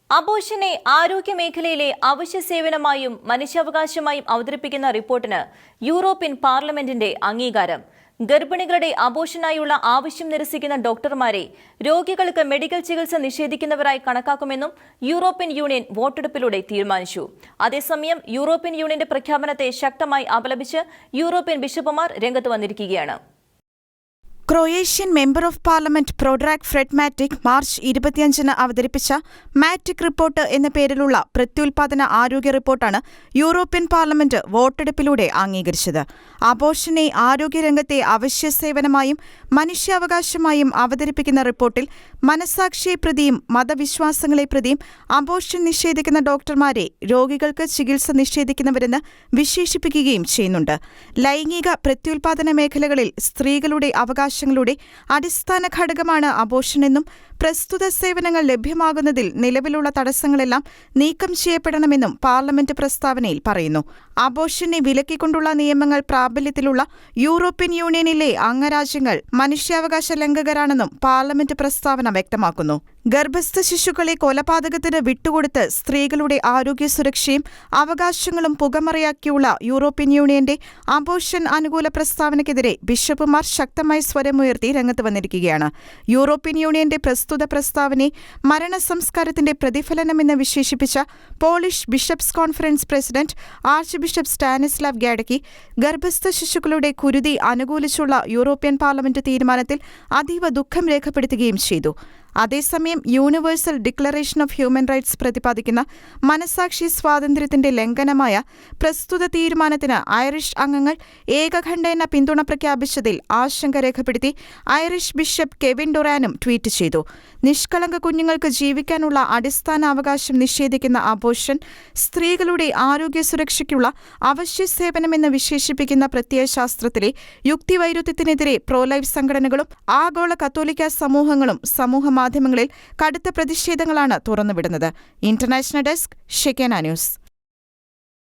അബോർഷനെ ആരോഗ്യമേഖലയിലെ അവശ്യ സേവനമായും മനുഷ്യാവകാശമായും അവതരിപ്പിക്കുന്ന റിപ്പോർട്ടിന് യൂറോപ്യൻ പാർലമെന്റിന്റെ അംഗീകാരം. ഗർഭിണികളുടെ അബോർഷനായുള്ള ആവശ്യം നിരസിക്കുന്ന ഡോക്ടർമാരെ രോഗികൾക്ക് മെഡിക്കൽ ചികിത്സ നിഷേധിക്കുന്നവരായി കണക്കാക്കുമെന്നും യൂറോപ്യൻ യൂണിയൻ വോട്ടെടുപ്പിലൂടെ തീരുമാനിച്ചു. അതേസമയം യൂറോപ്യൻ യൂണിയന്റെ പ്രഖ്യാപനത്തെ ശക്തമായി അപലപിച്ച് യൂറോപ്യൻ ബിഷപ്പുമാർ രംഗത്ത് വന്നിരിക്കുകയാണ്. Croatian member of parliament Predrag Fred Matic March 25 അവതരിപ്പിച്ച മാറ്റിക് റിപ്പോർട്ട് എന്ന പേരിലുള്ള പ്രത്യുൽപാദന ആരോഗ്യ റിപ്പോർട്ടാണ് യൂറോപ്യൻ പാർലമെന്റ് വോട്ടെടുപ്പിലൂടെ അംഗീകരിച്ചത്. അബോർഷനെ ആരോഗ്യരംഗത്തെ അവശ്യ സേവനമായും മനുഷ്യാവകാശമായും അവതരിപ്പിക്കുന്ന റിപ്പോർട്ടിൽ മനസാക്ഷിയെ പ്രതിയും മതവിശ്വാസങ്ങളെ പ്രതിയും അബോർഷൻ നിഷേധിക്കുന്ന ഡോക്ടർമാരെ രോഗികൾക്ക് ചികിത്സ നിഷേധിക്കുന്നവരെന്ന് വിശേഷിപ്പിക്കുകയും ചെയ്യുന്നുണ്ട്. ലൈംഗിക പ്രത്യുൽപാദന മേഖലകളിൽ സ്ത്രീകളുടെ അവകാശങ്ങളുടെ അടിസ്ഥാന ഘടകമാണ് അബോർഷനെന്നും പ്രസ്തുത സേവനങ്ങൾ ലഭ്യമാകുന്നതിൽ നിലവിലുള്ള തടസ്സങ്ങളെല്ലാം നീക്കം ചെയ്യപ്പെടണമെന്നും പാർലമെന്റ് പ്രസ്താവനയിൽ പറയുന്നു. അബോർഷനെ വിലക്കിക്കൊണ്ടുള്ള നിയമങ്ങൾ പ്രാബല്യത്തിലുള്ള യൂറോപ്യൻ യൂണിയനിലെ അംഗരാജ്യങ്ങൾ മനുഷ്യാവകാശ ലംഘകരാണെന്നും പാർലമെന്റ് പ്രസ്താവന വ്യക്തമാക്കുന്നു. ഗർഭസ്ഥ ശിശുക്കളെ കൊലപാതകത്തിന് വിട്ടുകൊടുത്ത് സ്ത്രീകളുടെ ആരോഗ്യ സുരക്ഷയും അവകാശങ്ങളും പുകമറയാക്കിയുള്ള യൂറോപ്യൻ യൂണിയന്റെ അബോർഷൻ അനുകൂല പ്രസ്താവനയ്ക്കെതിരെ ബിഷപ്പുമാർ ശക്തമായി സ്വരമുയർത്തി രംഗത്ത് വന്നിരിക്കുകയാണ്. യൂറോപ്യൻ യൂണിയന്റെ പ്രസ്തുത പ്രസ്താവനയെ മരണസംസ്കാരത്തിന്റെ പ്രതിഫലനമെന്ന് വിശേഷിപ്പിച്ച Polish bishops conference president archbishop Stanislaw Gadecki ഗർഭസ്ഥ ശിശുക്കളുടെ കുരുതി അനുകൂലിച്ചുള്ള യൂറോപ്യൻ പാർലമെന്റ് തീരുമാനത്തിൽ അതീവ ദുഃഖം രേഖപ്പെടുത്തുകയും ചെയ്തു. അതേസമയം universal declaration of human rights പ്രതിപാദിക്കുന്ന മനസാക്ഷി സ്വാതന്ത്ര്യത്തിന്റെ ലംഘനമായ പ്രസ്തുത തീരുമാനത്തിന് ഐറിഷ് അംഗങ്ങൾ ഏകകണ്ഠേന പിന്തുണ പ്രഖ്യാപിച്ചതിൽ ആശങ്ക രേഖപ്പെടുത്തി ഐറിഷ് ബിഷപ്പ് കെവിൻ ഡൊറാനും ട്വീറ്റ് ചെയ്തു. നിഷ്കളങ്ക കുഞ്ഞുങ്ങൾക്ക് ജീവിക്കാനുള്ള അടിസ്ഥാന അവകാശം നിഷേധിക്കുന്ന അബോർഷൻ സ്ത്രീകളുടെ ആരോഗ്യ സുരക്ഷയ്ക്കുള്ള അവശ്യ സേവനമെന്ന് വിശേഷിപ്പിക്കുന്ന പ്രത്യയശാസ്ത്രത്തിലെ യുക്തിവൈരുദ്ധ്യത്തിനെതിരെ പ്രോലൈഫ് സംഘടനകളും ആഗോള കത്തോലിക്ക സമൂഹങ്ങളും സമൂഹമാധ്യമങ്ങളിൽ കടുത്ത പ്രതിഷേധങ്ങളാണ് തുറന്നുവിടുന്നത്. International desk, Shekinah news.